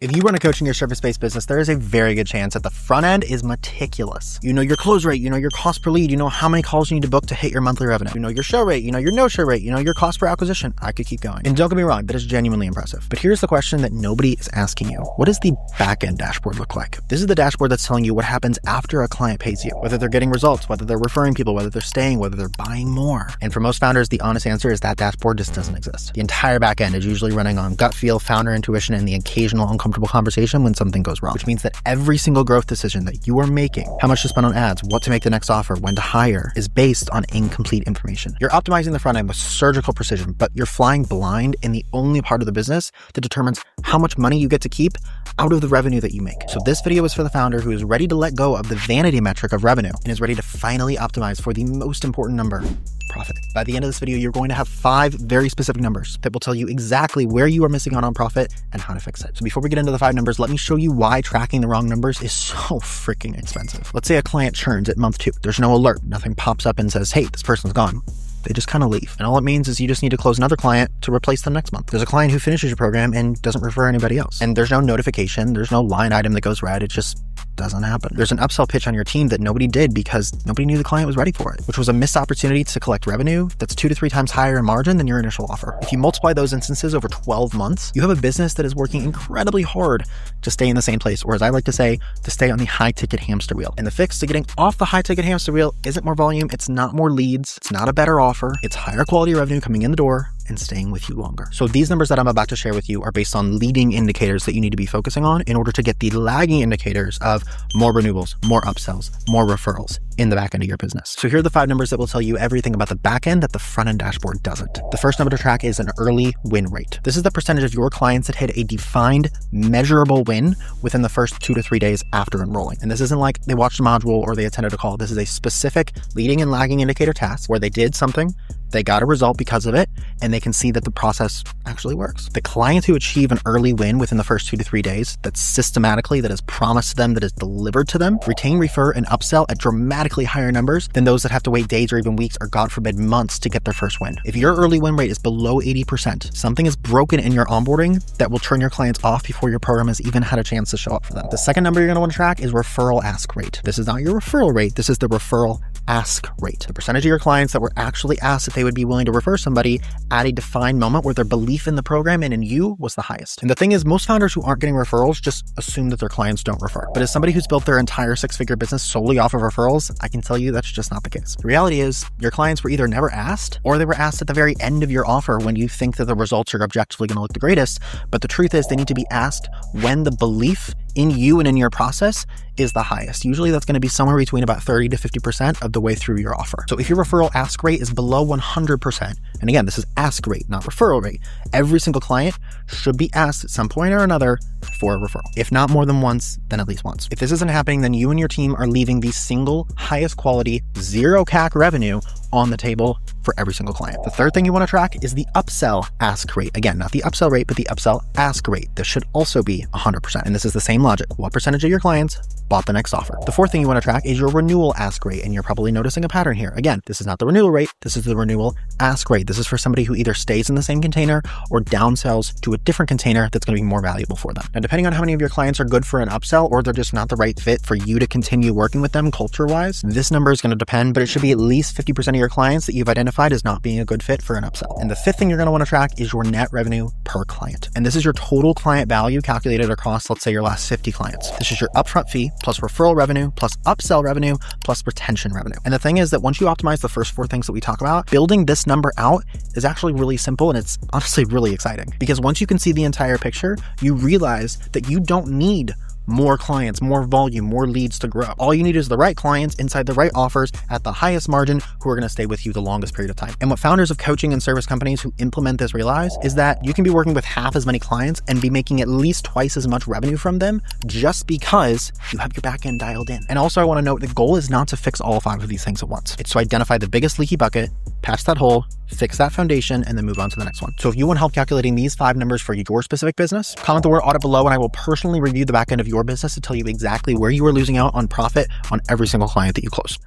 If you run a coaching or service-based business, there is a very good chance that the front end is meticulous. You know your close rate, you know your cost per lead, you know how many calls you need to book to hit your monthly revenue. You know your show rate, you know your no-show rate, you know your cost per acquisition. I could keep going. And don't get me wrong, that is genuinely impressive. But here's the question that nobody is asking you. What does the back-end dashboard look like? This is the dashboard that's telling you what happens after a client pays you, whether they're getting results, whether they're referring people, whether they're staying, whether they're buying more. And for most founders, the honest answer is that dashboard just doesn't exist. The entire back-end is usually running on gut feel, founder intuition, and the occasional uncomfortable conversation when something goes wrong, which means that every single growth decision that you are making, how much to spend on ads, what to make the next offer, when to hire, is based on incomplete information. You're optimizing the front end with surgical precision, but you're flying blind in the only part of the business that determines how much money you get to keep out of the revenue that you make. So this video is for the founder who is ready to let go of the vanity metric of revenue and is ready to finally optimize for the most important number: profit. By the end of this video, you're going to have 5 very specific numbers that will tell you exactly where you are missing out on profit and how to fix it. So before we get into the 5 numbers, let me show you why tracking the wrong numbers is so freaking expensive. Let's say a client churns at month 2. There's no alert. Nothing pops up and says, hey, this person's gone. They just kind of leave. And all it means is you just need to close another client to replace them next month. There's a client who finishes your program and doesn't refer anybody else. And there's no notification. There's no line item that goes red. It just doesn't happen. There's an upsell pitch on your team that nobody did because nobody knew the client was ready for it, which was a missed opportunity to collect revenue that's 2 to 3 times higher in margin than your initial offer. If you multiply those instances over 12 months, you have a business that is working incredibly hard to stay in the same place, or as I like to say, to stay on the high ticket hamster wheel. And the fix to getting off the high ticket hamster wheel isn't more volume. It's not more leads. It's not a better offer. It's higher quality revenue coming in the door and staying with you longer. So these numbers that I'm about to share with you are based on leading indicators that you need to be focusing on in order to get the lagging indicators of more renewals, more upsells, more referrals in the back end of your business. So here are the 5 numbers that will tell you everything about the back end that the front end dashboard doesn't. The first number to track is an early win rate. This is the percentage of your clients that hit a defined, measurable win within the first 2 to 3 days after enrolling. And this isn't like they watched a module or they attended a call. This is a specific leading and lagging indicator task where they did something, they got a result because of it, and they can see that the process actually works. The clients who achieve an early win within the first 2 to 3 days, that's systematically, that is promised to them, that is delivered to them, retain, refer, and upsell at dramatically higher numbers than those that have to wait days or even weeks or, God forbid, months to get their first win. If your early win rate is below 80%, something is broken in your onboarding that will turn your clients off before your program has even had a chance to show up for them. The second number you're going to want to track is referral ask rate. This is not your referral rate. This is the referral ask rate. The percentage of your clients that were actually asked if they would be willing to refer somebody at a defined moment where their belief in the program and in you was the highest. And the thing is, most founders who aren't getting referrals just assume that their clients don't refer. But as somebody who's built their entire 6-figure business solely off of referrals, I can tell you that's just not the case. The reality is your clients were either never asked or they were asked at the very end of your offer when you think that the results are objectively going to look the greatest. But the truth is they need to be asked when the belief in you and in your process is the highest. Usually that's going to be somewhere between about 30 to 50% of the way through your offer. So if your referral ask rate is below 100%, and again, this is ask rate, not referral rate, every single client should be asked at some point or another for a referral. If not more than once, then at least once. If this isn't happening, then you and your team are leaving the single highest quality, 0 CAC revenue on the table for every single client. The third thing you want to track is the upsell ask rate. Again, not the upsell rate, but the upsell ask rate. This should also be 100%. And this is the same logic. What percentage of your clients bought the next offer? The fourth thing you want to track is your renewal ask rate. And you're probably noticing a pattern here. Again, this is not the renewal rate. This is the renewal ask rate. This is for somebody who either stays in the same container or downsells to a different container that's going to be more valuable for them. Now, depending on how many of your clients are good for an upsell or they're just not the right fit for you to continue working with them culture-wise, this number is going to depend, but it should be at least 50% of your clients that you've identified as not being a good fit for an upsell. And the fifth thing you're going to want to track is your net revenue per client. And this is your total client value calculated across, let's say, your last 50 clients. This is your upfront fee plus referral revenue plus upsell revenue plus retention revenue. And the thing is that once you optimize the first 4 things that we talk about, building this number out is actually really simple, and it's honestly really exciting because once you can see the entire picture, you realize that you don't need more clients, more volume, more leads to grow. All you need is the right clients inside the right offers at the highest margin who are going to stay with you the longest period of time. And what founders of coaching and service companies who implement this realize is that you can be working with half as many clients and be making at least twice as much revenue from them just because you have your back end dialed in. And also I want to note the goal is not to fix all 5 of these things at once. It's to identify the biggest leaky bucket, patch that hole, fix that foundation, and then move on to the next one. So if you want help calculating these 5 numbers for your specific business, comment the word audit below and I will personally review the back end of your business to tell you exactly where you are losing out on profit on every single client that you close.